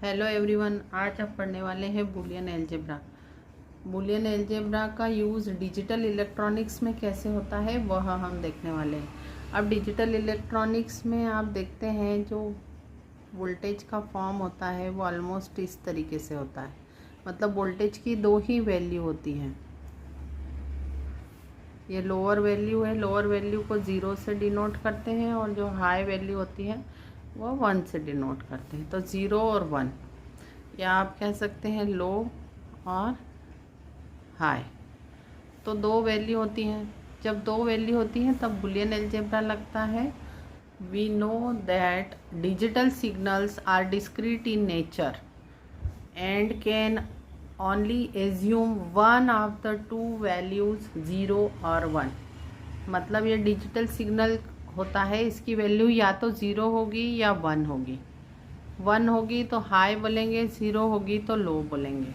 Hello everyone, आज आप पढ़ने वाले हैं बूलियन अलजेब्रा। बूलियन अलजेब्रा का यूज़ डिजिटल इलेक्ट्रॉनिक्स में कैसे होता है वह हम देखने वाले हैं। अब डिजिटल इलेक्ट्रॉनिक्स में आप देखते हैं जो वोल्टेज का फॉर्म होता है वो ऑलमोस्ट इस तरीके से होता है। मतलब वोल्टेज की दो ही वैल्यू होती हैं। ये लोअर वैल्यू है, लोअर वैल्यू को 0 से डिनोट करते हैं और जो हाई वैल्यू होती है वो 1 से डिनोट करते हैं। तो 0 और 1, या आप कह सकते हैं लो और हाई। तो दो वैल्यू होती हैं। जब दो वैल्यू होती हैं तब बूलियन अलजेब्रा लगता है। We know that digital signals are discrete in nature and can only assume one of the two values 0 और 1। मतलब ये डिजिटल सिग्नल होता है, इसकी वैल्यू या तो 0 होगी या 1 होगी। 1 होगी तो हाई बोलेंगे, 0 होगी तो लो बोलेंगे।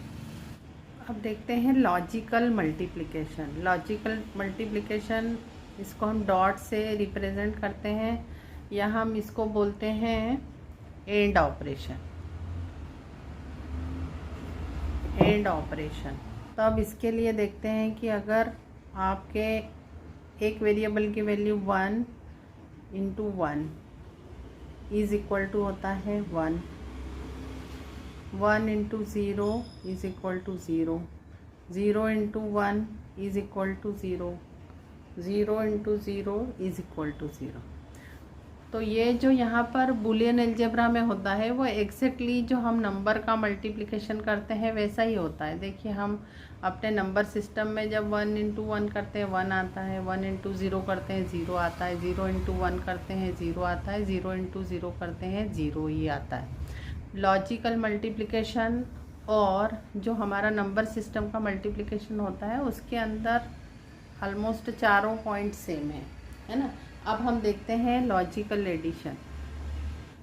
अब देखते हैं लॉजिकल मल्टीप्लिकेशन। लॉजिकल मल्टीप्लिकेशन इसको हम डॉट से रिप्रेजेंट करते हैं, या हम इसको बोलते हैं एंड ऑपरेशन। And operation. तो अब इसके लिए देखते हैं कि अगर आपके एक वेरिएबल की value 1 into 1 is equal to होता है 1, 1 into 0 is equal to 0, 0 into 1 is equal to 0, 0 into 0 is equal to 0। तो ये जो यहाँ पर बूलियन अलजेब्रा में होता है वो एग्जैक्टली जो हम नंबर का मल्टीप्लिकेशन करते हैं वैसा ही होता है। देखिए, हम अपने नंबर सिस्टम में जब 1 इंटू 1 करते हैं 1 आता है, 1 इंटू 0 करते हैं 0 आता है, 0 इंटू 1 करते हैं 0 आता है, 0 इंटू 0 करते हैं 0 ही आता है। लॉजिकल मल्टीप्लिकेशन और जो हमारा नंबर सिस्टम का मल्टीप्लिकेशन होता है उसके अंदर ऑलमोस्ट चारों पॉइंट सेम है ना। अब हम देखते हैं logical addition.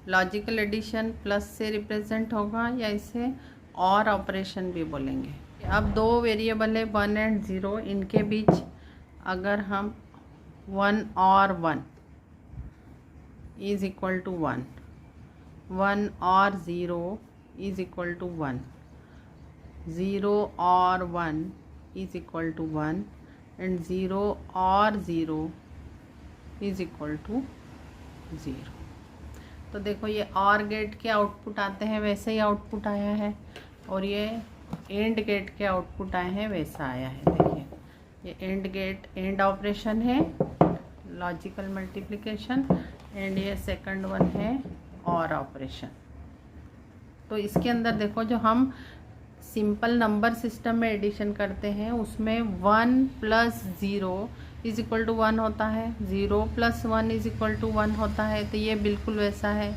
Logical addition plus से रिप्रेजेंट होगा, या इसे और ऑपरेशन भी बोलेंगे। अब दो वेरिएबल है 1 एंड 0, इनके बीच अगर हम 1 और 1 इज़ इक्वल टू 1, 1 और 0 इज़ इक्वल टू 1, 0 और 1 इज़ इक्वल टू 1 एंड 0 और 0 इज इक्वल टू 0। तो देखो, ये और गेट के आउटपुट आते हैं वैसे ही आउटपुट आया है, और ये एंड गेट के आउटपुट आए हैं वैसा आया है। देखिए, ये एंड गेट एंड ऑपरेशन है, लॉजिकल मल्टीप्लिकेशन, एंड ये सेकंड वन है और ऑपरेशन। तो इसके अंदर देखो, जो हम सिंपल नंबर सिस्टम में एडिशन करते हैं उसमें 1 प्लस 0 इज इक्वल टू 1 होता है, 0 प्लस 1 इज इक्वल टू 1 होता है। तो ये बिल्कुल वैसा है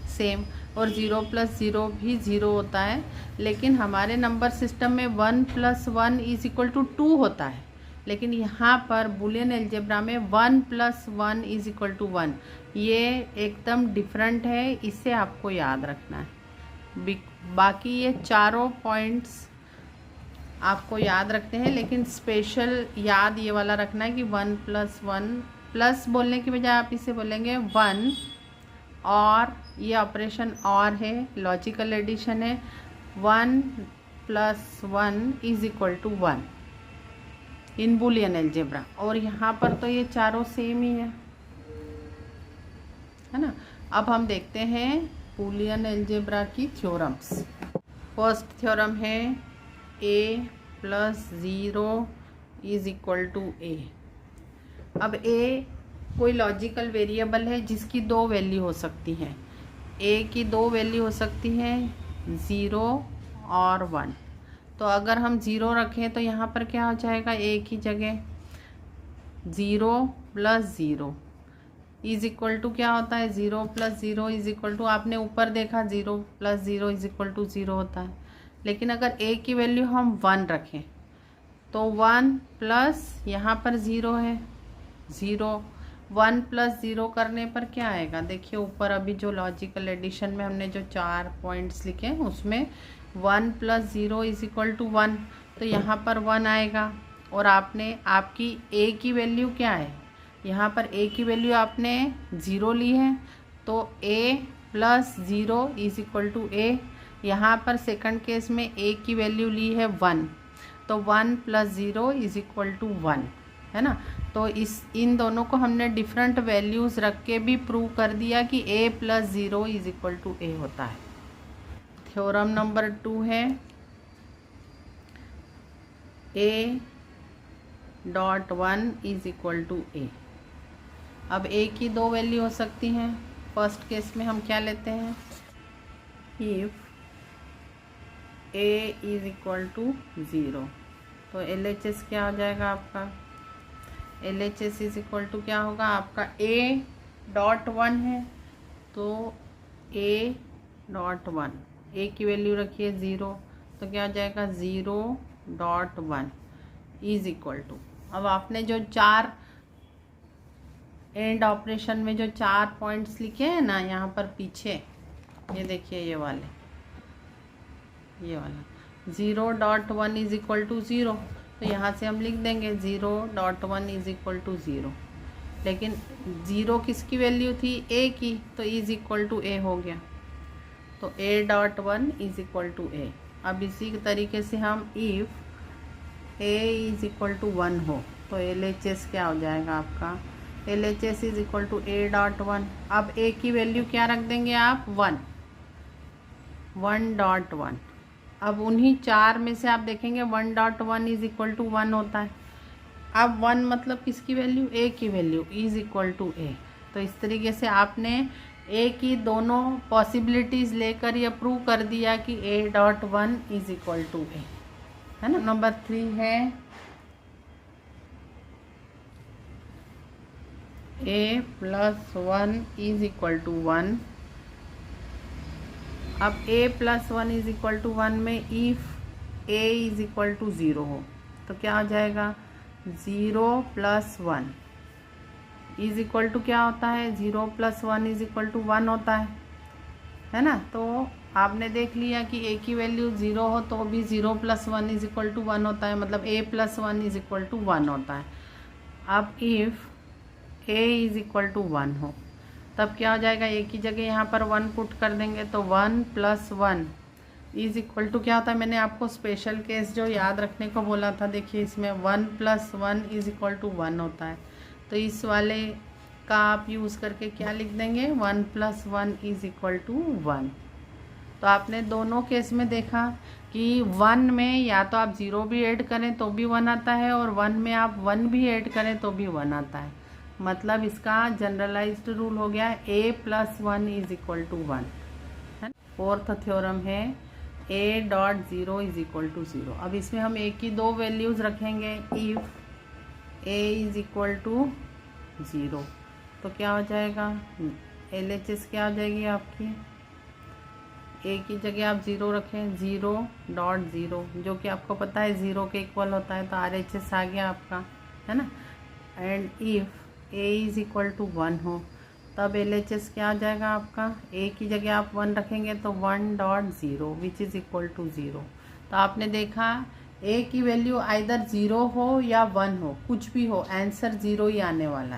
सेम, और 0 प्लस 0 भी 0 होता है। लेकिन हमारे नंबर सिस्टम में 1 प्लस 1 इज इक्वल टू 2 होता है, लेकिन यहाँ पर बूलियन अलजेब्रा में 1 प्लस 1 इज इक्वल टू 1। ये एकदम डिफरेंट है, इसे आपको याद रखना है। बाकी ये चारों पॉइंट्स आपको याद रखते हैं, लेकिन स्पेशल याद ये वाला रखना है कि 1 प्लस 1, प्लस बोलने की बजाय आप इसे बोलेंगे 1, और ये ऑपरेशन और है, लॉजिकल एडिशन है। 1 plus 1 is equal to 1 in Boolean algebra. और यहाँ पर तो ये चारों सेम ही है ना। अब हम देखते हैं बूलियन अलजेब्रा की थ्योरम्स। फर्स्ट थ्योरम है a plus 0 is equal to a। अब a कोई लॉजिकल वेरिएबल है जिसकी दो वैल्यू हो सकती हैं। a की दो वैल्यू हो सकती हैं 0 और 1। तो अगर हम 0 रखें तो यहाँ पर क्या हो जाएगा, a की जगह 0 प्लस 0 इज इक्वल टू क्या होता है, 0 प्लस 0 इज इक्वल टू, आपने ऊपर देखा 0 प्लस 0 इज इक्वल टू 0 होता है। लेकिन अगर a की वैल्यू हम 1 रखें तो 1 प्लस यहाँ पर 0 है, 0, 1 प्लस 0 करने पर क्या आएगा। देखिए, ऊपर अभी जो लॉजिकल एडिशन में हमने जो 4 पॉइंट्स लिखे हैं उसमें 1 प्लस 0 इज इक्वल टू 1, तो यहाँ पर 1 आएगा। और आपने आपकी a की वैल्यू क्या है, यहाँ पर a की वैल्यू आपने 0 ली है, तो a plus 0 is equal to a, यहाँ पर सेकंड केस में ए की वैल्यू ली है 1, तो 1 + 0 = 1, है ना। तो इन दोनों को हमने डिफरेंट वैल्यूज़ रख के भी प्रूव कर दिया कि a + 0 = a होता है। थ्योरम नंबर 2 है a.1 = a। अब a की दो वैल्यू हो सकती हैं। फर्स्ट केस में हम क्या लेते हैं, इफ़ a = 0, तो LHS क्या हो जाएगा आपका, LHS = क्या होगा आपका, a.1 है तो a.1, a की वैल्यू रखिए 0, तो क्या हो जाएगा 0.1 = अब आपने जो 4 एंड ऑपरेशन में जो 4 पॉइंट्स लिखे हैं ना यहाँ पर पीछे, ये देखिए ये वाला 0.1 = 0, तो यहाँ से हम लिख देंगे 0.1 = 0। लेकिन 0 किसकी वैल्यू थी, a की, तो = a हो गया, तो a.1 = a। अब इसी तरीके से हम इफ़ a = 1 हो तो LHS क्या हो जाएगा आपका, LHS = a.1। अब a की वैल्यू क्या रख देंगे आप, 1.1। अब उन्हीं 4 में से आप देखेंगे 1.1 = 1 होता है। अब 1 मतलब किसकी वैल्यू, a की वैल्यू, = a। तो इस तरीके से आपने a की दोनों पॉसिबिलिटीज़ लेकर यह प्रूव कर दिया कि a.1 = a, है ना। नंबर 3 है a + 1 = 1। अब a + 1 = 1 में इफ़ a = 0 हो तो क्या हो जाएगा, 0 + 1 = क्या होता है, 0 + 1 = 1 होता है ना। तो आपने देख लिया कि a की वैल्यू 0 हो तो भी 0 + 1 = 1 होता है, मतलब a + 1 = 1 होता है। अब इफ़ a = 1 हो तब क्या हो जाएगा, a की जगह यहाँ पर 1 पुट कर देंगे, तो 1 + 1 = क्या होता है, मैंने आपको स्पेशल केस जो याद रखने को बोला था, देखिए इसमें 1 + 1 = 1 होता है, तो इस वाले का आप यूज़ करके क्या लिख देंगे, 1 + 1 = 1। तो आपने दोनों केस में देखा कि 1 में या तो आप 0 भी ऐड करें तो भी 1 आता है, और 1 में आप 1 भी ऐड करें तो भी 1 आता है। मतलब इसका जनरलाइज्ड रूल हो गया a + 1 = 1, है। फोर्थ थ्योरम है a.0 = 0। अब इसमें हम a की दो वैल्यूज़ रखेंगे, इफ़ a = 0 तो क्या हो जाएगा, LHS क्या हो जाएगी आपकी, a की जगह आप 0 रखें, 0.0 जो कि आपको पता है 0 के इक्वल होता है, तो RHS आ गया आपका, है ना। एंड इफ़ a = 1 हो तब LHS क्या हो जाएगा आपका, a की जगह आप 1 रखेंगे तो 1.0 विच इज़ = 0। तो आपने देखा a की वैल्यू आइदर 0 हो या 1 हो, कुछ भी हो, आंसर 0 ही आने वाला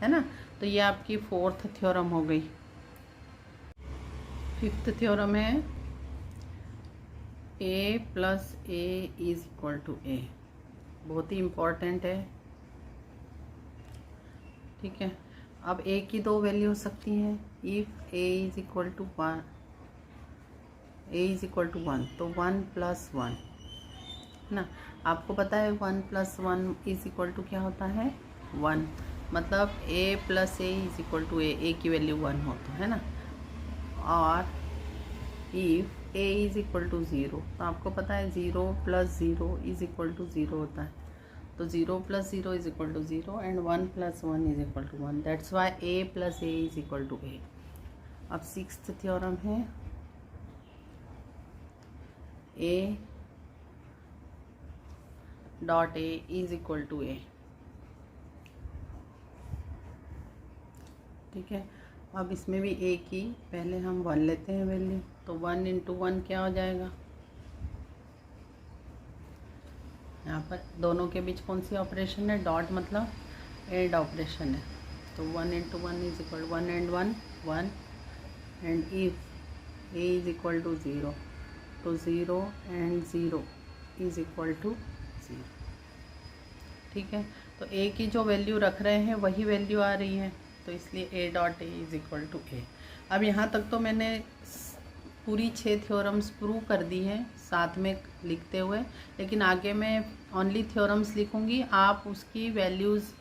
है ना। तो ये आपकी फोर्थ थ्योरम हो गई। फिफ्थ थ्योरम है a + a = a, बहुत ही इम्पॉर्टेंट है, ठीक है। अब a की दो वैल्यू हो सकती हैं, इफ़ a = 1, तो 1 + 1, है ना। आपको पता है 1 + 1 = क्या होता है, 1, मतलब a + a = a की वैल्यू 1 हो तो, है ना। और इफ़ a = 0 तो आपको पता है 0 + 0 = 0 होता है, तो 0 + 0 = 0 and 1 + 1 = 1, that's why a + a = a। अब सिक्स्थ थ्योरम है a.a = a, ठीक है। अब इसमें भी a की पहले हम 1 लेते हैं वैल्यू, तो 1 × 1 क्या हो जाएगा, यहाँ पर दोनों के बीच कौन सी ऑपरेशन है, डॉट मतलब एड ऑपरेशन है, तो 1 × 1 = 1 एंड 1 1 एंड इफ़ a = 0 तो 0 एंड 0 इज़ इक्वल टू 0। ठीक है, तो ए की जो वैल्यू रख रहे हैं वही वैल्यू आ रही है, तो इसलिए A dot A is equal to A. अब यहाँ तक तो मैंने पूरी 6 थ्योरम्स प्रूव कर दी हैं साथ में लिखते हुए, लेकिन आगे मैं ओनली थ्योरम्स लिखूँगी, आप उसकी वैल्यूज़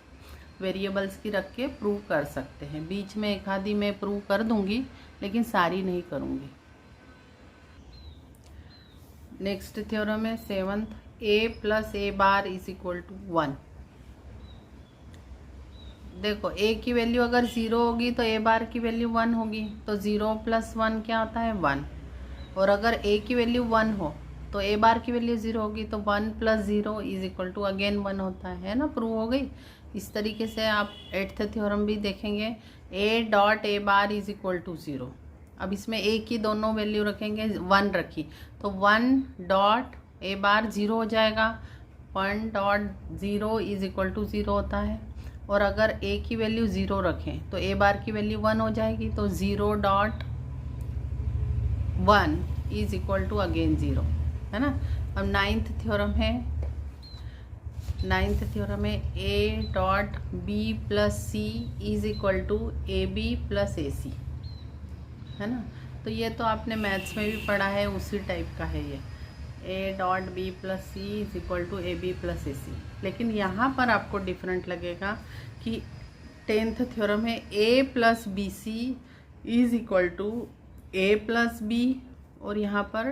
वेरिएबल्स की रख के प्रूव कर सकते हैं। बीच में एक आधी मैं प्रूव कर दूँगी, लेकिन सारी नहीं करूँगी। नेक्स्ट थ्योरम है 7th, a plus A bar is equal to 1। देखो a की वैल्यू अगर 0 होगी तो a बार की वैल्यू 1 होगी, तो 0 प्लस 1 क्या होता है 1। और अगर a की वैल्यू 1 हो तो a बार की वैल्यू 0 होगी, तो 1 plus 0 is equal to again 1 होता है ना, प्रूव हो गई। इस तरीके से आप 8th थ्योरम भी देखेंगे, a dot A bar is equal to 0। अब इसमें a की दोनों वैल्यू रखेंगे, 1 रखी तो 1 डॉट ए बार 0 हो जाएगा, 1 डॉट 0 इज इक्वल टू 0 होता है। और अगर a की वैल्यू 0 रखें तो a बार की वैल्यू 1 हो जाएगी, तो 0 dot 1 is equal to again 0, है ना। अब 9th थ्योरम है, 9th थ्योरम है a dot b plus C is equal to A B plus A C, है ना। तो ये तो आपने मैथ्स में भी पढ़ा है, उसी टाइप का है ये, a dot B plus C is equal to A B plus A C. लेकिन यहाँ पर आपको डिफरेंट लगेगा कि 10th थ्योरम है a plus B C is equal to A plus B, और यहाँ पर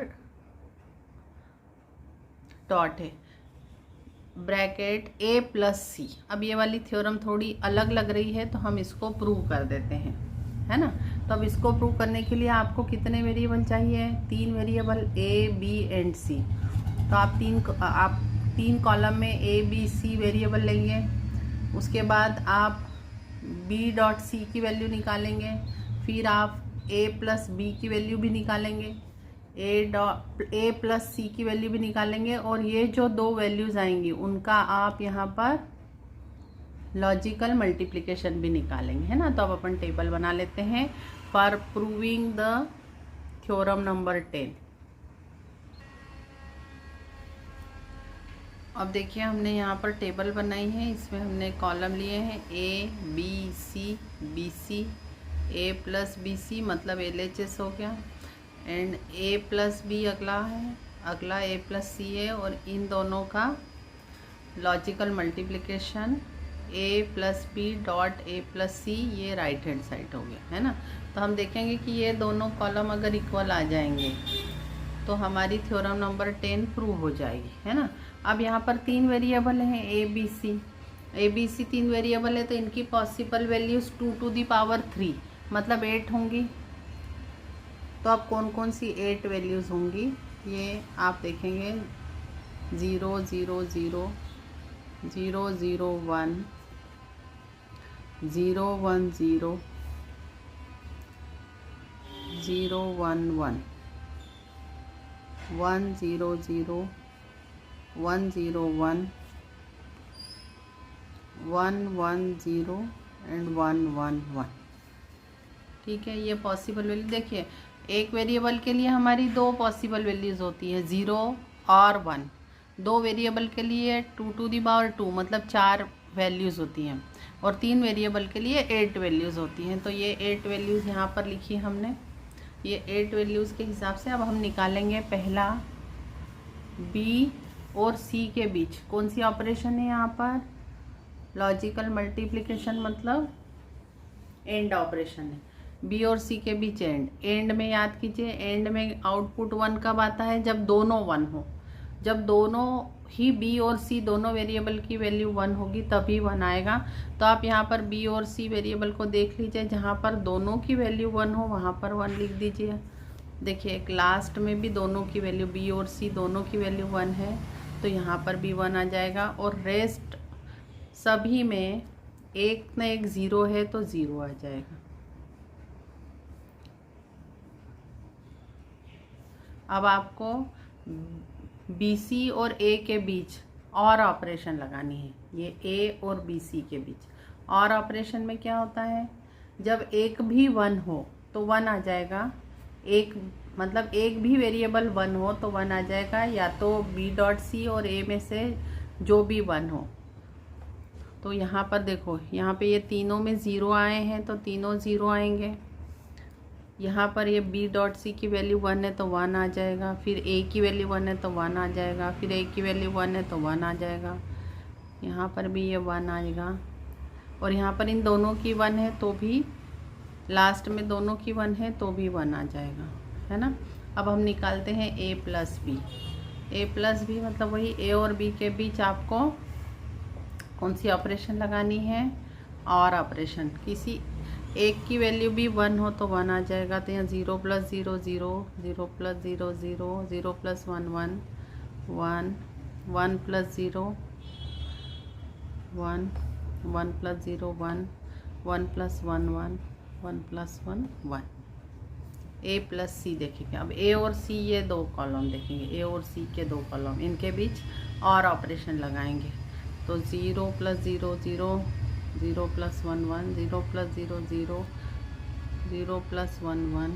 डॉट है ब्रैकेट a प्लस सी। अब ये वाली थ्योरम थोड़ी अलग लग रही है, तो हम इसको प्रूव कर देते हैं, है ना। तो अब इसको प्रूव करने के लिए आपको कितने वेरिएबल चाहिए, 3 variable a b and c। तो आप तीन कॉलम में a b c वेरिएबल लेंगे, उसके बाद आप b डॉट c की वैल्यू निकालेंगे, फिर आप a प्लस b की वैल्यू भी निकालेंगे, a प्लस c की वैल्यू भी निकालेंगे, और ये जो दो वैल्यूज़ आएंगी उनका आप यहाँ पर लॉजिकल मल्टीप्लिकेशन भी निकालेंगे, है ना। तो अब अपन टेबल बना लेते हैं for proving the theorem number 10। अब देखिए हमने यहाँ पर टेबल बनाई है, इसमें हमने कॉलम लिए हैं a b c b c, a plus B C मतलब LHS हो गया, एंड a प्लस बी अगला है, अगला a प्लस सी है, और इन दोनों का logical multiplication a plus B dot a plus C, ये राइट हैंड साइड हो गया, है ना। तो हम देखेंगे कि ये दोनों कॉलम अगर इक्वल आ जाएंगे तो हमारी थ्योरम नंबर 10 प्रूव हो जाएगी, है ना। अब यहाँ पर 3 वेरिएबल हैं a b c 3 वेरिएबल है, तो इनकी possible values 2 to the power 3 मतलब 8 होंगी। तो अब कौन कौन सी 8 वैल्यूज़ होंगी ये आप देखेंगे, 0 0 0 0 0 1 0 1 0 0 1 1 1 0 0 1 0 1 1 1 0 एंड 1 1 1। ठीक है, ये पॉसिबल वैल्यू देखिए, एक वेरिएबल के लिए हमारी 2 पॉसिबल वैल्यूज़ होती है, 0 और 1। 2 वेरिएबल के लिए 2 टू दी पावर 2 मतलब 4 वैल्यूज़ होती हैं, और 3 वेरिएबल के लिए 8 वैल्यूज़ होती हैं। तो ये 8 वैल्यूज़ यहाँ पर लिखी हमने, ये 8 वैल्यूज़ के हिसाब से अब हम निकालेंगे पहला b और c के बीच कौन सी ऑपरेशन है, यहाँ पर लॉजिकल मल्टीप्लिकेशन मतलब एंड ऑपरेशन है, b और c के बीच एंड में याद कीजिए, एंड में आउटपुट 1 कब आता है, जब दोनों 1 हो, जब दोनों ही b और c दोनों वेरिएबल की वैल्यू 1 होगी तभी 1 आएगा। तो आप यहाँ पर b और c वेरिएबल को देख लीजिए, जहाँ पर दोनों की वैल्यू 1 हो वहाँ पर 1 लिख दीजिए। देखिए एक लास्ट में भी दोनों की वैल्यू b और c दोनों की वैल्यू 1 है, तो यहाँ पर भी 1 आ जाएगा, और रेस्ट सभी में एक न एक 0 है तो 0 आ जाएगा। अब आपको BC और A के बीच और ऑपरेशन लगानी है, ये A और BC के बीच। और ऑपरेशन में क्या होता है, जब एक भी 1 हो तो 1 आ जाएगा, एक मतलब एक भी वेरिएबल 1 हो तो 1 आ जाएगा, या तो बी डॉट सी और ए में से जो भी 1 हो। तो यहाँ पर देखो, यहाँ पे ये तीनों में 0 आए हैं तो तीनों 0 आएंगे। यहाँ पर ये बी डॉट सी की वैल्यू 1 है तो 1 आ जाएगा, फिर ए की वैल्यू 1 है तो 1 आ जाएगा, फिर ए की वैल्यू 1 है तो 1 आ जाएगा। यहाँ पर भी ये 1 आएगा, और यहाँ पर इन दोनों की 1 है तो भी, लास्ट में दोनों की 1 है तो भी 1 आ जाएगा, है ना। अब हम निकालते हैं a plus B. a plus B मतलब वही a और b के बीच आपको कौन सी ऑपरेशन लगानी है, और ऑपरेशन। किसी एक की वैल्यू भी 1 हो तो 1 आ जाएगा, तो यहाँ 0 plus 0 0, 0 plus 0 0, 0 plus 1 1, 1, 1 plus 0 1, 1 plus 0 1, 1 plus 1 1, 1 plus 1 1। ए प्लस सी देखेंगे। अब ए और सी ये दो कॉलम देखेंगे, ए और सी के दो कॉलम, इनके बीच और ऑपरेशन लगाएंगे। तो 0 plus 0 0, 0 plus 1 1, 0 plus 0 0, 0 plus 1 1,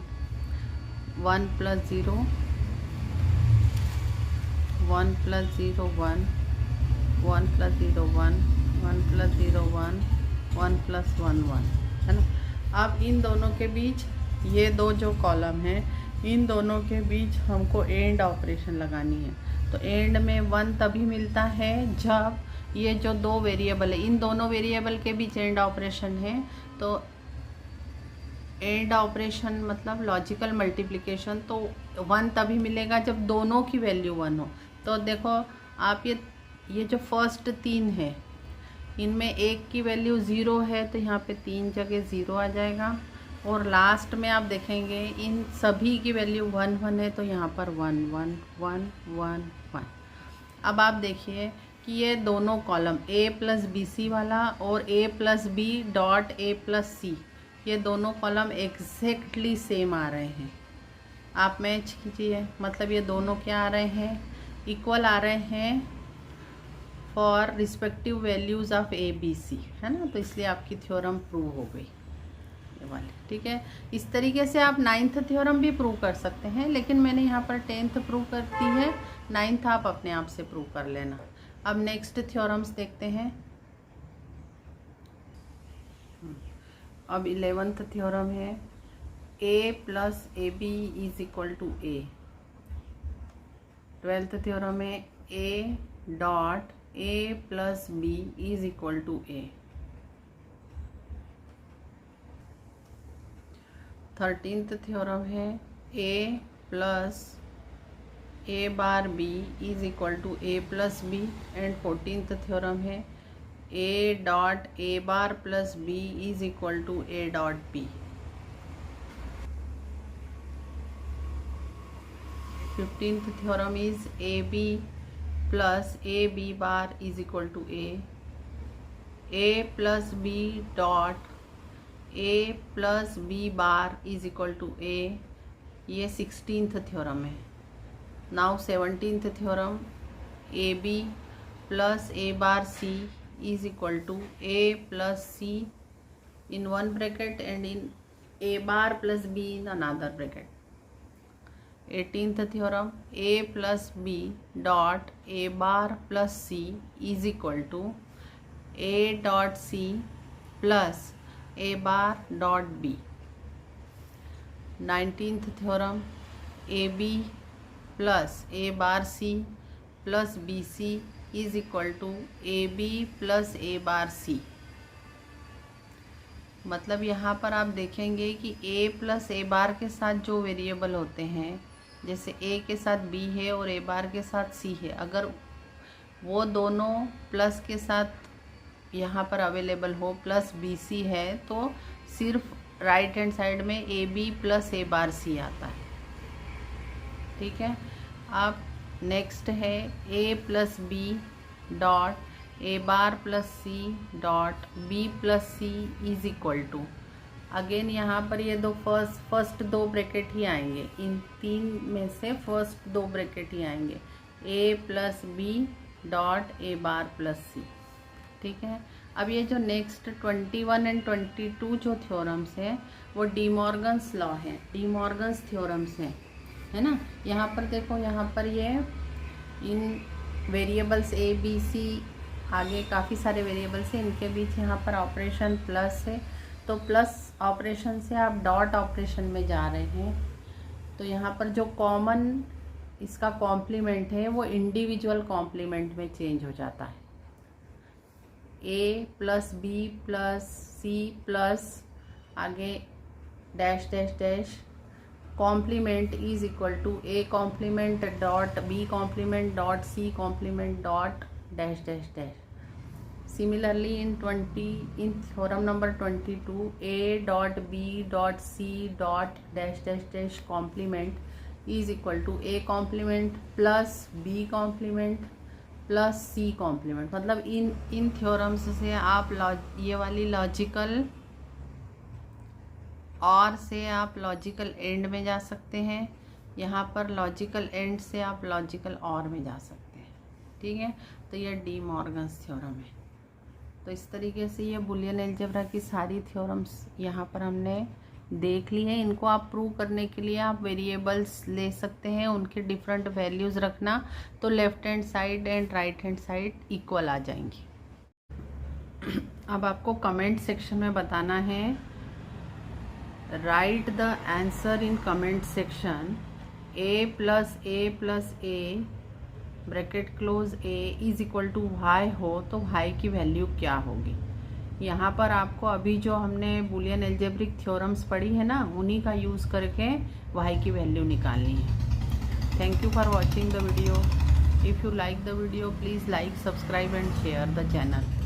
1 plus 0, 1 plus 0 1, 1 plus 0 1, 1 plus 0 1, 1 plus 1 1, है ना। अब इन दोनों के बीच ये दो जो कॉलम हैं, इन दोनों के बीच हमको एंड ऑपरेशन लगानी है। तो एंड में 1 तभी मिलता है जब ये जो दो वेरिएबल है, इन दोनों वेरिएबल के बीच एंड ऑपरेशन है। तो एंड ऑपरेशन मतलब लॉजिकल मल्टीप्लिकेशन, तो 1 तभी मिलेगा जब दोनों की वैल्यू 1 हो। तो देखो आप ये जो फर्स्ट 3 है, इनमें एक की वैल्यू 0 है तो यहाँ पे 3 जगह 0 आ जाएगा, और लास्ट में आप देखेंगे इन सभी की वैल्यू 1 1 है तो यहाँ पर 1 1 1 1 1। अब आप देखिए कि ये दोनों column a plus B C वाला और a plus B dot a plus C, ये दोनों कॉलम एग्जैक्टली सेम आ रहे हैं। आप मैच कीजिए, मतलब ये दोनों क्या आ रहे हैं, इक्वल आ रहे हैं for respective values of a b c, है ना। तो इसलिए आपकी थ्योरम प्रूव हो गई ये वाली, ठीक है। इस तरीके से आप 9th थ्योरम भी प्रूव कर सकते हैं, लेकिन मैंने यहाँ पर 10th प्रूव कर दी है, 9th आप अपने आप से प्रूव कर लेना। अब नेक्स्ट थ्योरम्स देखते हैं। अब 11th थ्योरम है a plus A B is equal to a। 12th theorem है a डॉट a प्लस बी is equal to a। 13th theorem है a plus a bar b is equal to a plus b। And 14th theorem है a dot a bar plus b is equal to a dot b। 15th theorem is ab plus a b bar is equal to a plus b dot a plus b bar is equal to a। ये 16th theorem है। Now 17th theorem A B plus a bar c is equal to a plus c in one bracket and in a bar plus b in another bracket. 18th theorem a plus b dot a bar plus c is equal to a dot c plus a bar dot b। 19th theorem A B plus a bar c plus B C is equal to A B plus a bar c। मतलब यहाँ पर आप देखेंगे कि a plus a बार के साथ जो variable होते हैं, जैसे a के साथ b है और a बार के साथ c है, अगर वो दोनों प्लस के साथ यहाँ पर अवेलेबल हो, प्लस बी सी है, तो सिर्फ राइट हैंड साइड में A B plus a bar c आता है, ठीक है। अब नेक्स्ट है a plus B dot a bar plus c dot b plus c is equal to, again यहाँ पर ये दो फर्स्ट दो ब्रैकेट ही आएंगे, इन तीन में से फर्स्ट दो ब्रैकेट ही आएंगे, a plus B dot a bar plus c, ठीक है। अब ये जो नेक्स्ट 21 एंड 22 जो थ्योरम्स हैं वो डी मॉर्गन्स लॉ हैं, डी मॉर्गन्स थ्योरम्स हैं। है ना। यहाँ पर देखो, यहाँ पर ये इन वेरिएबल्स ए बी सी, आगे काफ़ी सारे वेरिएबल्स हैं, इनके बीच यहाँ पर ऑपरेशन प्लस है, तो प्लस ऑपरेशन से आप डॉट ऑपरेशन में जा रहे हैं, तो यहाँ पर जो कॉमन इसका कॉम्प्लीमेंट है वो इंडिविजुअल कॉम्प्लीमेंट में चेंज हो जाता है। A plus B plus C plus आगे dash dash dash complement is equal to A complement dot B complement dot C complement dot dash dash dash. Similarly in theorem number 22, A dot B dot C dot dash dash dash complement is equal to A complement plus B complement plus C complement. मतलब इन theorems से आप ये वाली logical और से आप logical and में जा सकते हैं, यहाँ पर लॉजिकल एंड से आप लॉजिकल और में जा सकते हैं। ठीक है, तो ये डी मॉर्गन्स थ्योरम है। तो इस तरीके से ये बुलियन अलजेब्रा की सारी थ्योरम्स यहाँ पर हमने देख ली है। इनको आप प्रूव करने के लिए आप वेरिएबल्स ले सकते हैं, उनके डिफरेंट वैल्यूज़ रखना, तो left hand side and right hand side equal आ जाएंगी। अब आपको कमेंट सेक्शन में बताना है, write the answer in comment section. A plus A bracket close A is equal to Y हो तो वाई की वैल्यू क्या होगी। यहाँ पर आपको अभी जो हमने बुलियन अलजेब्रिक थ्योरम्स पढ़ी है ना, उन्हीं का यूज़ करके वाई की वैल्यू निकालनी है। Thank you for watching the video. If you like the video please like, subscribe and share the channel.